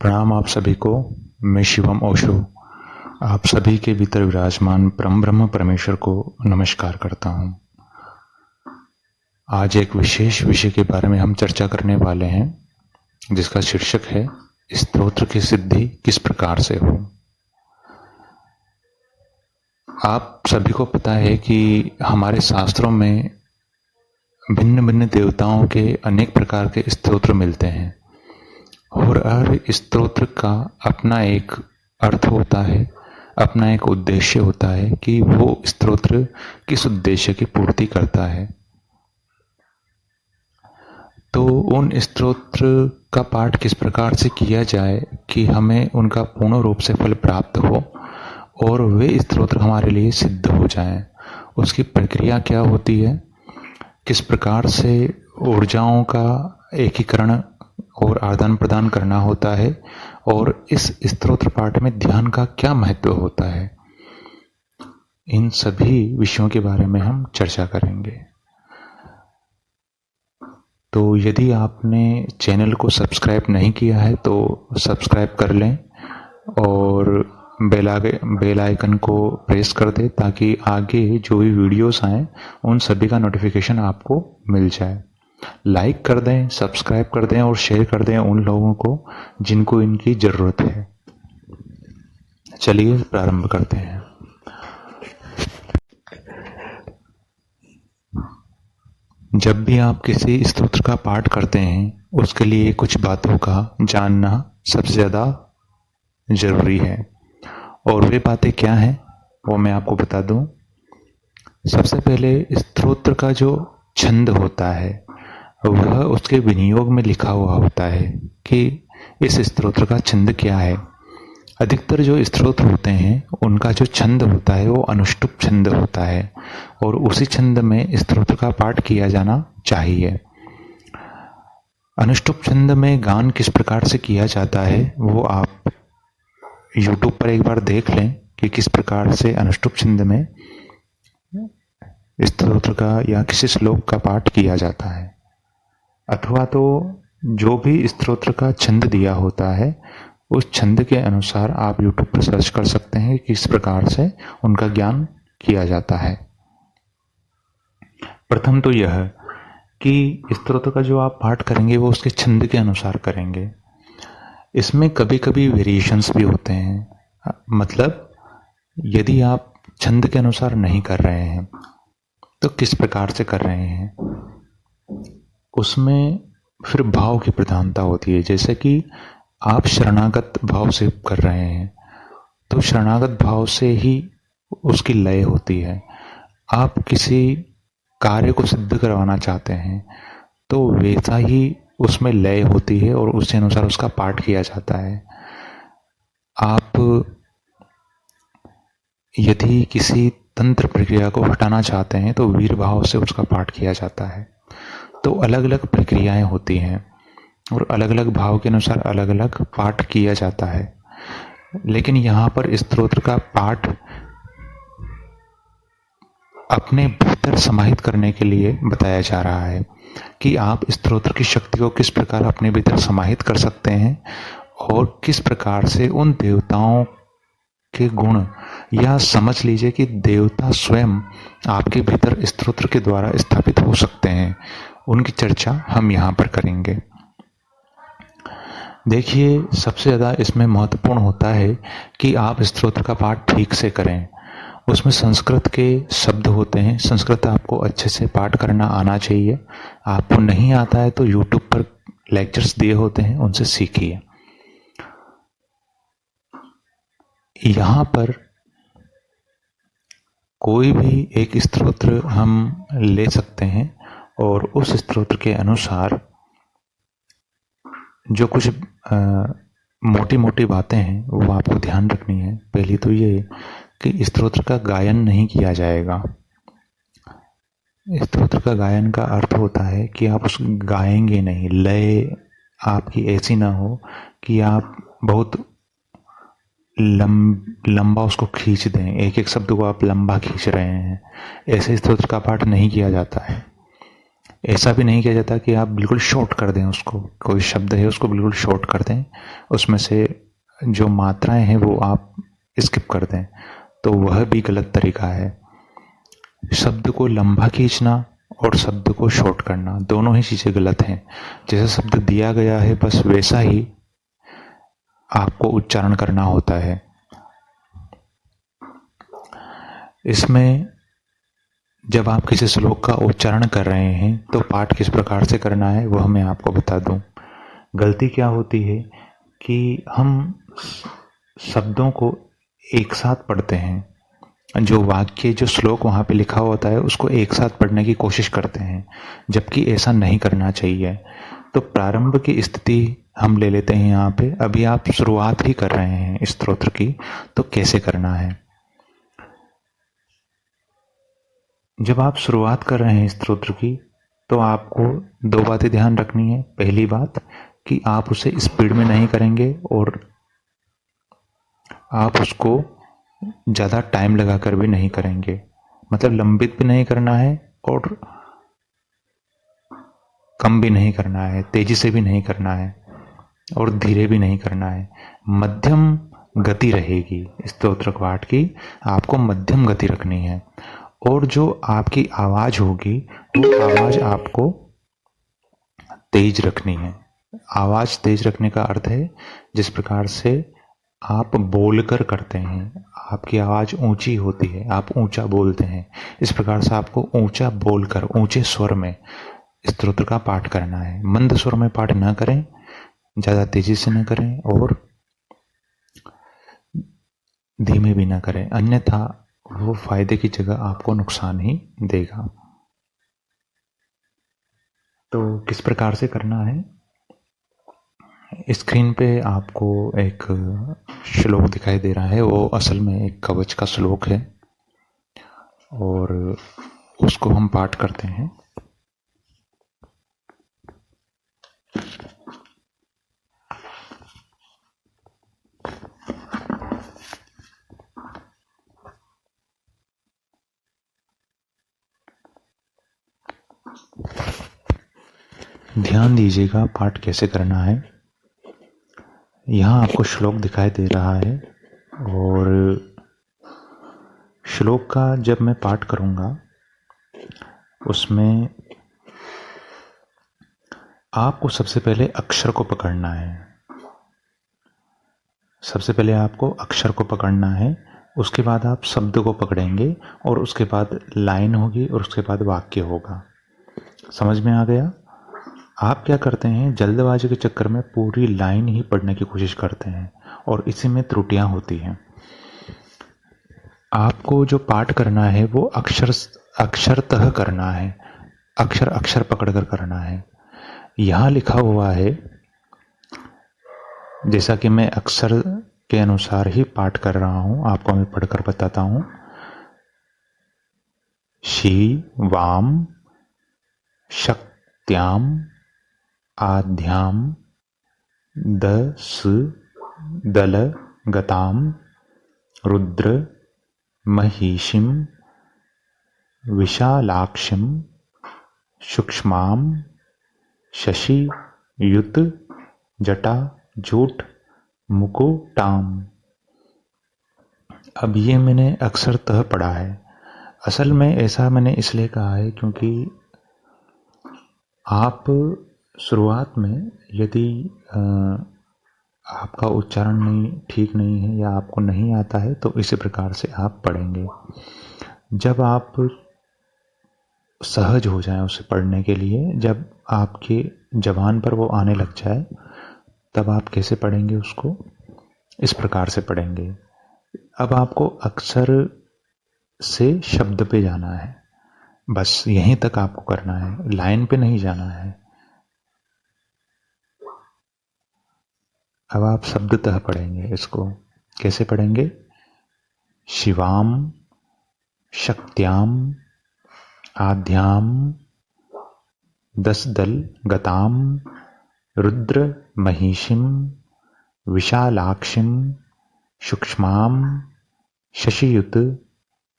प्रणाम आप सभी को। मैं शिवम ओशो आप सभी के भीतर विराजमान परम ब्रह्म परमेश्वर को नमस्कार करता हूँ। आज एक विशेष विषय के बारे में हम चर्चा करने वाले हैं, जिसका शीर्षक है स्तोत्र की सिद्धि किस प्रकार से हो। आप सभी को पता है कि हमारे शास्त्रों में भिन्न भिन्न देवताओं के अनेक प्रकार के स्तोत्र मिलते हैं और हर स्तोत्र का अपना एक अर्थ होता है, अपना एक उद्देश्य होता है कि वो स्तोत्र किस उद्देश्य की पूर्ति करता है। तो उन स्तोत्र का पाठ किस प्रकार से किया जाए कि हमें उनका पूर्ण रूप से फल प्राप्त हो और वे स्तोत्र हमारे लिए सिद्ध हो जाएं, उसकी प्रक्रिया क्या होती है, किस प्रकार से ऊर्जाओं का एकीकरण और आदान प्रदान करना होता है और इस स्तोत्र पाठ में ध्यान का क्या महत्व होता है, इन सभी विषयों के बारे में हम चर्चा करेंगे। तो यदि आपने चैनल को सब्सक्राइब नहीं किया है तो सब्सक्राइब कर लें और बेल आइकन को प्रेस कर दें ताकि आगे जो भी वीडियोस आएँ उन सभी का नोटिफिकेशन आपको मिल जाए। लाइक कर दें, सब्सक्राइब कर दें और शेयर कर दें उन लोगों को जिनको इनकी ज़रूरत है। चलिए प्रारंभ करते हैं। जब भी आप किसी स्तोत्र का पाठ करते हैं उसके लिए कुछ बातों का जानना सबसे ज़्यादा ज़रूरी है, और वे बातें क्या हैं वो मैं आपको बता दूं। सबसे पहले स्तोत्र का जो छंद होता है वह उसके विनियोग में लिखा हुआ होता है कि इस स्तोत्र का छंद क्या है। अधिकतर जो स्तोत्र होते हैं उनका जो छंद होता है वो अनुष्टुप छंद होता है और उसी छंद में स्तोत्र का पाठ किया जाना चाहिए। अनुष्टुप छंद में गान किस प्रकार से किया जाता है वो आप YouTube पर एक बार देख लें कि किस प्रकार से अनुष्टुप छंद में स्तोत्र का या किसी श्लोक का पाठ किया जाता है। अथवा तो जो भी स्तोत्र का छंद दिया होता है उस छंद के अनुसार आप YouTube पर सर्च कर सकते हैं कि किस प्रकार से उनका ज्ञान किया जाता है। प्रथम तो यह कि स्तोत्र का जो आप पाठ करेंगे वो उसके छंद के अनुसार करेंगे। इसमें कभी कभी वेरिएशंस भी होते हैं, मतलब यदि आप छंद के अनुसार नहीं कर रहे हैं तो किस प्रकार से कर रहे हैं, उसमें फिर भाव की प्रधानता होती है। जैसे कि आप शरणागत भाव से कर रहे हैं तो शरणागत भाव से ही उसकी लय होती है। आप किसी कार्य को सिद्ध करवाना चाहते हैं तो वैसा ही उसमें लय होती है और उसी अनुसार उसका पाठ किया जाता है। आप यदि किसी तंत्र प्रक्रिया को हटाना चाहते हैं तो वीर भाव से उसका पाठ किया जाता है। तो अलग अलग प्रक्रियाएं होती हैं और अलग अलग भाव के अनुसार अलग अलग पाठ किया जाता है। लेकिन यहाँ पर स्तोत्र का पाठ अपने भीतर समाहित करने के लिए बताया जा रहा है कि आप स्तोत्र की शक्ति को किस प्रकार अपने भीतर समाहित कर सकते हैं और किस प्रकार से उन देवताओं के गुण, या समझ लीजिए कि देवता स्वयं आपके भीतर स्तोत्र के द्वारा स्थापित हो सकते हैं, उनकी चर्चा हम यहाँ पर करेंगे। देखिए, सबसे ज़्यादा इसमें महत्वपूर्ण होता है कि आप स्तोत्र का पाठ ठीक से करें। उसमें संस्कृत के शब्द होते हैं, संस्कृत आपको अच्छे से पाठ करना आना चाहिए। आपको नहीं आता है तो YouTube पर लेक्चर्स दिए होते हैं, उनसे सीखिए। यहाँ पर कोई भी एक स्तोत्र हम ले सकते हैं और उस स्तोत्र के अनुसार जो कुछ मोटी मोटी बातें हैं वो आपको ध्यान रखनी है। पहली तो ये कि स्तोत्र का गायन नहीं किया जाएगा। स्तोत्र का गायन का अर्थ होता है कि आप उस गाएंगे नहीं, लय आपकी ऐसी ना हो कि आप बहुत लंबा उसको खींच दें, एक एक शब्द को आप लंबा खींच रहे हैं। ऐसे स्तोत्र का पाठ नहीं किया जाता है। ऐसा भी नहीं किया जाता कि आप बिल्कुल शॉर्ट कर दें उसको, कोई शब्द है उसको बिल्कुल शॉर्ट कर दें, उसमें से जो मात्राएं हैं वो आप स्किप कर दें, तो वह भी गलत तरीका है। शब्द को लंबा खींचना और शब्द को शॉर्ट करना, दोनों ही चीज़ें गलत हैं। जैसा शब्द दिया गया है बस वैसा ही आपको उच्चारण करना होता है। इसमें जब आप किसी श्लोक का उच्चारण कर रहे हैं तो पाठ किस प्रकार से करना है वह मैं आपको बता दूं। गलती क्या होती है कि हम शब्दों को एक साथ पढ़ते हैं, जो वाक्य जो श्लोक वहाँ पे लिखा होता है उसको एक साथ पढ़ने की कोशिश करते हैं, जबकि ऐसा नहीं करना चाहिए। तो प्रारंभ की स्थिति हम ले लेते हैं यहाँ पे। अभी आप शुरुआत ही कर रहे हैं इस स्तोत्र की, तो कैसे करना है। जब आप शुरुआत कर रहे हैं स्तोत्र की तो आपको दो बातें ध्यान रखनी है। पहली बात कि आप उसे स्पीड में नहीं करेंगे और आप उसको ज़्यादा टाइम लगाकर भी नहीं करेंगे, मतलब लंबित भी नहीं करना है और कम भी नहीं करना है, तेजी से भी नहीं करना है और धीरे भी नहीं करना है। मध्यम गति रहेगी स्तोत्र पाठ की, आपको मध्यम गति रखनी है। और जो आपकी आवाज होगी वो आवाज आपको तेज रखनी है। आवाज तेज रखने का अर्थ है जिस प्रकार से आप बोलकर करते हैं, आपकी आवाज ऊंची होती है, आप ऊंचा बोलते हैं, इस प्रकार से आपको ऊंचा बोलकर ऊंचे स्वर में स्तोत्र का पाठ करना है। मंद स्वर में पाठ ना करें, ज्यादा तेजी से न करें और धीमे भी ना करें, अन्यथा वो फायदे की जगह आपको नुकसान ही देगा। तो किस प्रकार से करना है, स्क्रीन पे आपको एक श्लोक दिखाई दे रहा है, वो असल में एक कवच का श्लोक है और उसको हम पाठ करते हैं। ध्यान दीजिएगा पाठ कैसे करना है। यहाँ आपको श्लोक दिखाई दे रहा है और श्लोक का जब मैं पाठ करूँगा उसमें आपको सबसे पहले अक्षर को पकड़ना है। सबसे पहले आपको अक्षर को पकड़ना है, उसके बाद आप शब्द को पकड़ेंगे और उसके बाद लाइन होगी और उसके बाद वाक्य होगा। समझ में आ गया? आप क्या करते हैं, जल्दबाजी के चक्कर में पूरी लाइन ही पढ़ने की कोशिश करते हैं और इसी में त्रुटियां होती हैं। आपको जो पाठ करना है वो अक्षरतः करना है, अक्षर अक्षर पकड़कर करना है। यहाँ लिखा हुआ है, जैसा कि मैं अक्षर के अनुसार ही पाठ कर रहा हूं, आपको मैं पढ़कर बताता हूं। शिवाम शक्त्याम आध्याम दस दल गताम रुद्र महिषिम विशालाक्षिम सूक्ष्माम शशि युत जटा जूट मुकुटाम। अब ये मैंने अक्षरतः पढ़ा है। असल में ऐसा मैंने इसलिए कहा है क्योंकि आप शुरुआत में यदि आपका उच्चारण ठीक नहीं है या आपको नहीं आता है तो इसी प्रकार से आप पढ़ेंगे। जब आप सहज हो जाएं उसे पढ़ने के लिए, जब आपके ज़बान पर वो आने लग जाए, तब आप कैसे पढ़ेंगे उसको, इस प्रकार से पढ़ेंगे। अब आपको अक्षर से शब्द पे जाना है, बस यहीं तक आपको करना है, लाइन पे नहीं जाना है। अब आप शब्दतः पढ़ेंगे इसको। कैसे पढ़ेंगे? शिवाम शक्त्याम आध्याम दस दल गताम रुद्र महिषिम विशालाक्षिम सूक्ष्माम शशियुत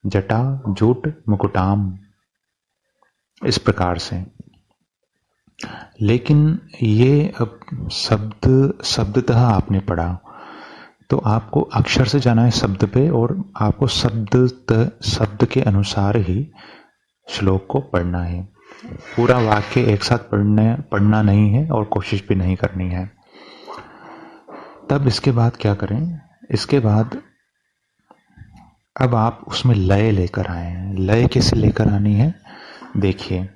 जटा जूट मुकुटाम। इस प्रकार से लेकिन ये अब शब्दतः आपने पढ़ा, तो आपको अक्षर से जाना है शब्द पे, और आपको शब्द के अनुसार ही श्लोक को पढ़ना है। पूरा वाक्य एक साथ पढ़ना नहीं है और कोशिश भी नहीं करनी है। तब इसके बाद क्या करें? इसके बाद अब आप उसमें लय लेकर आए हैं। लय कैसे लेकर आनी है? देखिए,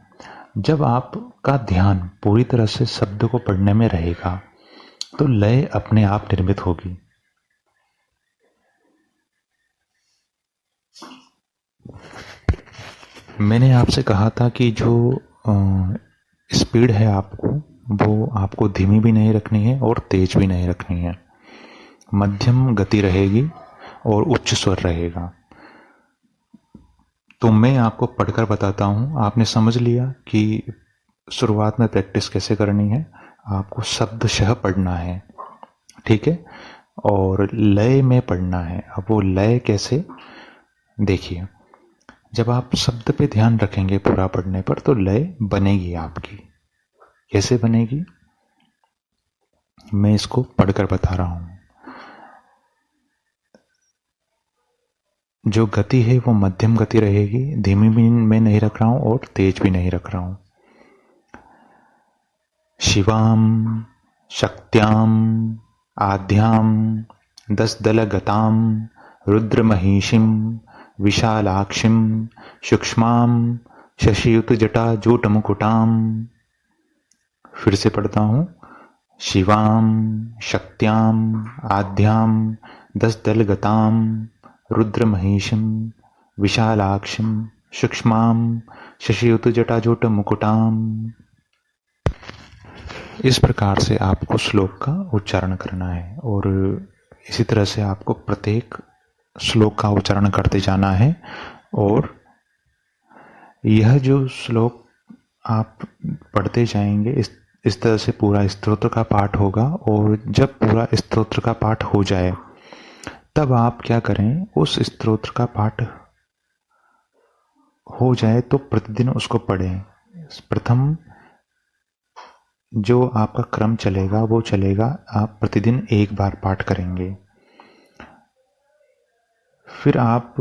जब आपका ध्यान पूरी तरह से शब्द को पढ़ने में रहेगा तो लय अपने आप निर्मित होगी। मैंने आपसे कहा था कि जो स्पीड है वो आपको धीमी भी नहीं रखनी है और तेज भी नहीं रखनी है। मध्यम गति रहेगी और उच्च स्वर रहेगा। तो मैं आपको पढ़कर बताता हूँ। आपने समझ लिया कि शुरुआत में प्रैक्टिस कैसे करनी है। आपको शब्दशः पढ़ना है, ठीक है, और लय में पढ़ना है। अब वो लय कैसे? देखिए, जब आप शब्द पे ध्यान रखेंगे पूरा पढ़ने पर तो लय बनेगी आपकी। कैसे बनेगी? मैं इसको पढ़कर बता रहा हूं। जो गति है वो मध्यम गति रहेगी, धीमी भी मैं नहीं रख रहा हूं और तेज भी नहीं रख रहा हूं। शिवाम शक्त्याम आद्याम 10 दल गताम रुद्रमहिषीम विशालाक्षिम सूक्ष्माम शशियुत जटा जूट मुकुटाम। फिर से पढ़ता हूं। शिवाम शक्त्याम आद्याम 10 दल गताम रुद्रमहिषीम विशालाक्षिम सूक्ष्माम शशियुत जटा जूट मुकुटाम। इस प्रकार से आपको श्लोक का उच्चारण करना है और इसी तरह से आपको प्रत्येक श्लोक का उच्चारण करते जाना है। और यह जो श्लोक आप पढ़ते जाएंगे इस तरह से पूरा स्तोत्र का पाठ होगा। और जब पूरा स्तोत्र का पाठ हो जाए तब आप क्या करें? उस स्तोत्र का पाठ हो जाए तो प्रतिदिन उसको पढ़ें। प्रथम जो आपका क्रम चलेगा वो चलेगा, आप प्रतिदिन एक बार पाठ करेंगे। फिर आप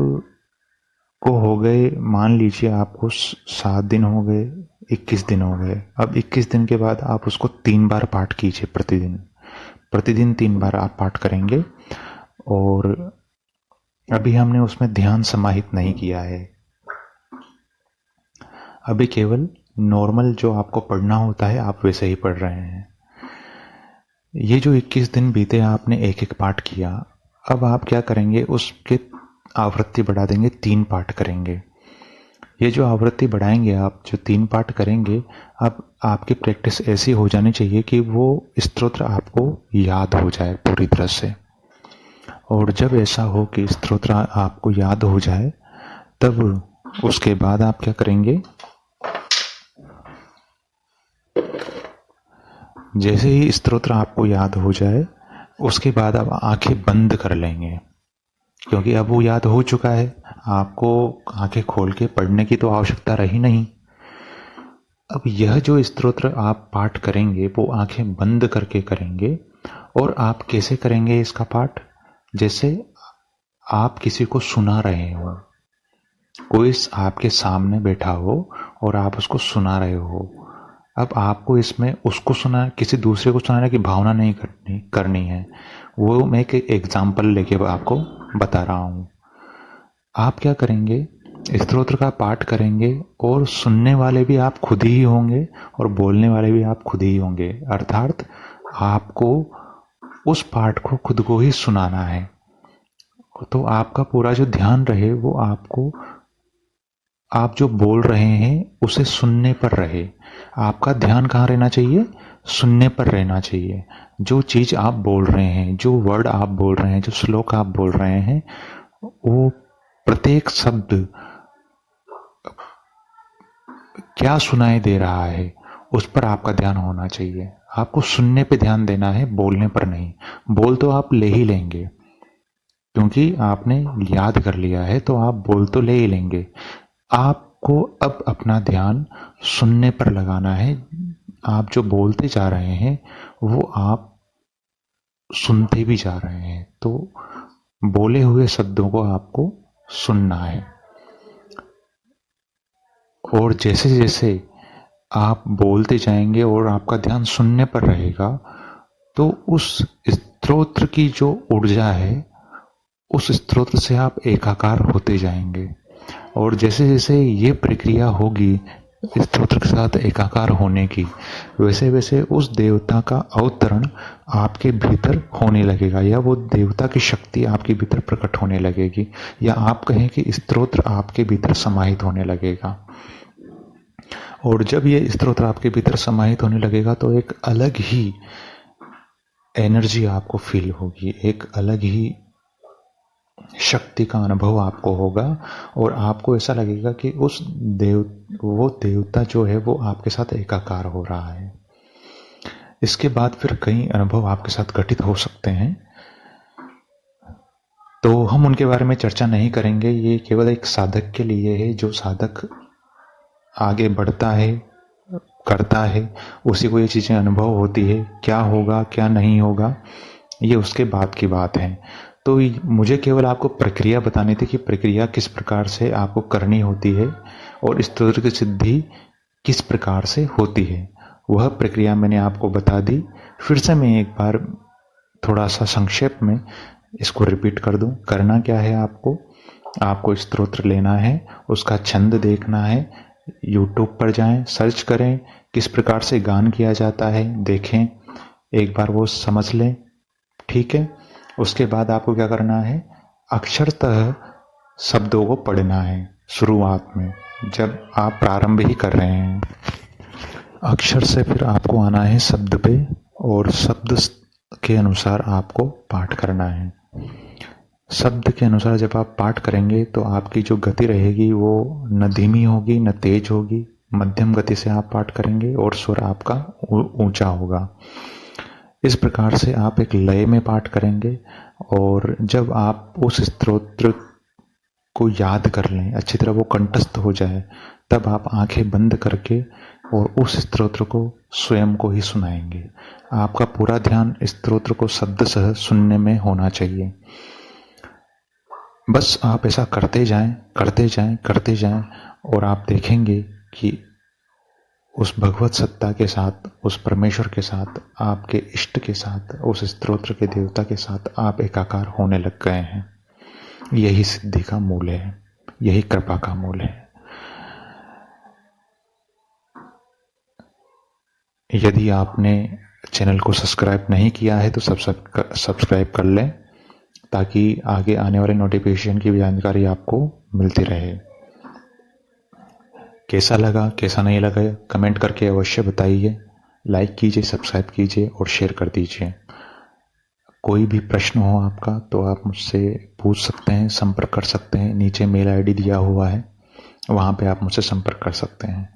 को हो गए, मान लीजिए आपको 7 दिन हो गए, 21 दिन हो गए। अब 21 दिन के बाद आप उसको 3 बार पाठ कीजिए। प्रतिदिन 3 बार आप पाठ करेंगे। और अभी हमने उसमें ध्यान समाहित नहीं किया है। अभी केवल नॉर्मल जो आपको पढ़ना होता है आप वैसे ही पढ़ रहे हैं। ये जो 21 दिन बीते आपने एक एक पाठ किया, अब आप क्या करेंगे? उसके आवृत्ति बढ़ा देंगे, 3 पाठ करेंगे। ये जो आवृत्ति बढ़ाएंगे आप, जो 3 पाठ करेंगे, अब आपकी प्रैक्टिस ऐसी हो जानी चाहिए कि वो स्तोत्र आपको याद हो जाए पूरी तरह से। और जब ऐसा हो कि स्तोत्र आपको याद हो जाए तब उसके बाद आप क्या करेंगे? जैसे ही स्तोत्र आपको याद हो जाए उसके बाद आप आंखें बंद कर लेंगे, क्योंकि अब वो याद हो चुका है। आपको आंखें खोल के पढ़ने की तो आवश्यकता रही नहीं। अब यह जो स्तोत्र आप पाठ करेंगे वो आंखें बंद करके करेंगे। और आप कैसे करेंगे इसका पाठ? जैसे आप किसी को सुना रहे हो, कोई आपके सामने बैठा हो और आप उसको सुना रहे हो। अब आपको इसमें उसको सुना, किसी दूसरे को सुनाने की भावना नहीं करनी है। वो मैं एक एग्जाम्पल लेके आपको बता रहा हूँ। आप क्या करेंगे? स्तोत्र का पाठ करेंगे और सुनने वाले भी आप खुद ही होंगे और बोलने वाले भी आप खुद ही होंगे। अर्थात आपको उस पाठ को खुद को ही सुनाना है। तो आपका पूरा जो ध्यान रहे वो आपको, आप जो बोल रहे हैं उसे सुनने पर रहे। आपका ध्यान कहाँ रहना चाहिए? सुनने पर रहना चाहिए। जो चीज आप बोल रहे हैं, जो वर्ड आप बोल रहे हैं, जो श्लोक आप बोल रहे हैं, वो प्रत्येक शब्द क्या सुनाई दे रहा है उस पर आपका ध्यान होना चाहिए। आपको सुनने पे ध्यान देना है, बोलने पर नहीं। बोल तो आप ले ही लेंगे क्योंकि आपने याद कर लिया है, तो आप बोल तो ले ही लेंगे। आपको अब अपना ध्यान सुनने पर लगाना है। आप जो बोलते जा रहे हैं वो आप सुनते भी जा रहे हैं। तो बोले हुए शब्दों को आपको सुनना है, और जैसे जैसे आप बोलते जाएंगे और आपका ध्यान सुनने पर रहेगा, तो उस स्तोत्र की जो ऊर्जा है उस स्तोत्र से आप एकाकार होते जाएंगे। और जैसे जैसे ये प्रक्रिया होगी स्तोत्र के साथ एकाकार होने की, वैसे वैसे उस देवता का अवतरण आपके भीतर होने लगेगा, या वो देवता की शक्ति आपके भीतर प्रकट होने लगेगी, या आप कहें कि स्तोत्र आपके भीतर समाहित होने लगेगा। और जब ये स्तोत्र आपके भीतर समाहित होने लगेगा तो एक अलग ही एनर्जी आपको फील होगी, एक अलग ही शक्ति का अनुभव आपको होगा, और आपको ऐसा लगेगा कि वो देवता जो है वो आपके साथ एकाकार हो रहा है। इसके बाद फिर कई अनुभव आपके साथ घटित हो सकते हैं, तो हम उनके बारे में चर्चा नहीं करेंगे। ये केवल एक साधक के लिए है, जो साधक आगे बढ़ता है, करता है, उसी को ये चीज़ें अनुभव होती है। क्या होगा क्या नहीं होगा ये उसके बाद की बात है। तो मुझे केवल आपको प्रक्रिया बतानी थी कि प्रक्रिया किस प्रकार से आपको करनी होती है और स्तोत्र की सिद्धि किस प्रकार से होती है, वह प्रक्रिया मैंने आपको बता दी। फिर से मैं एक बार थोड़ा सा संक्षेप में इसको रिपीट कर दूं। करना क्या है, आपको स्तोत्र लेना है, उसका छंद देखना है, यूट्यूब पर जाएं, सर्च करें किस प्रकार से गान किया जाता है, देखें, एक बार वो समझ लें, ठीक है। उसके बाद आपको क्या करना है, अक्षरतः शब्दों को पढ़ना है। शुरुआत में जब आप प्रारंभ ही कर रहे हैं, अक्षर से फिर आपको आना है शब्द पे, और शब्द के अनुसार आपको पाठ करना है। शब्द के अनुसार जब आप पाठ करेंगे तो आपकी जो गति रहेगी वो न धीमी होगी न तेज होगी, मध्यम गति से आप पाठ करेंगे और स्वर आपका ऊंचा होगा। इस प्रकार से आप एक लय में पाठ करेंगे, और जब आप उस स्तोत्र को याद कर लें, अच्छी तरह वो कंठस्थ हो जाए, तब आप आंखें बंद करके और उस स्तोत्र को स्वयं को ही सुनाएंगे। आपका पूरा ध्यान स्तोत्र को शब्द सह सुनने में होना चाहिए। बस आप ऐसा करते जाएं, करते जाएं, करते जाएं, और आप देखेंगे कि उस भगवत सत्ता के साथ, उस परमेश्वर के साथ, आपके इष्ट के साथ, उस स्तोत्र के देवता के साथ आप एकाकार होने लग गए हैं। यही सिद्धि का मूल है, यही कृपा का मूल है। यदि आपने चैनल को सब्सक्राइब नहीं किया है तो सब्सक्राइब कर लें, ताकि आगे आने वाले नोटिफिकेशन की जानकारी आपको मिलती रहे। कैसा लगा कैसा नहीं लगा कमेंट करके अवश्य बताइए। लाइक कीजिए, सब्सक्राइब कीजिए और शेयर कर दीजिए। कोई भी प्रश्न हो आपका तो आप मुझसे पूछ सकते हैं, संपर्क कर सकते हैं। नीचे मेल आईडी दिया हुआ है, वहाँ पे आप मुझसे संपर्क कर सकते हैं,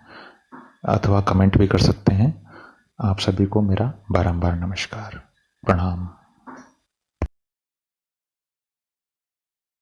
अथवा कमेंट भी कर सकते हैं। आप सभी को मेरा बारंबार नमस्कार, प्रणाम।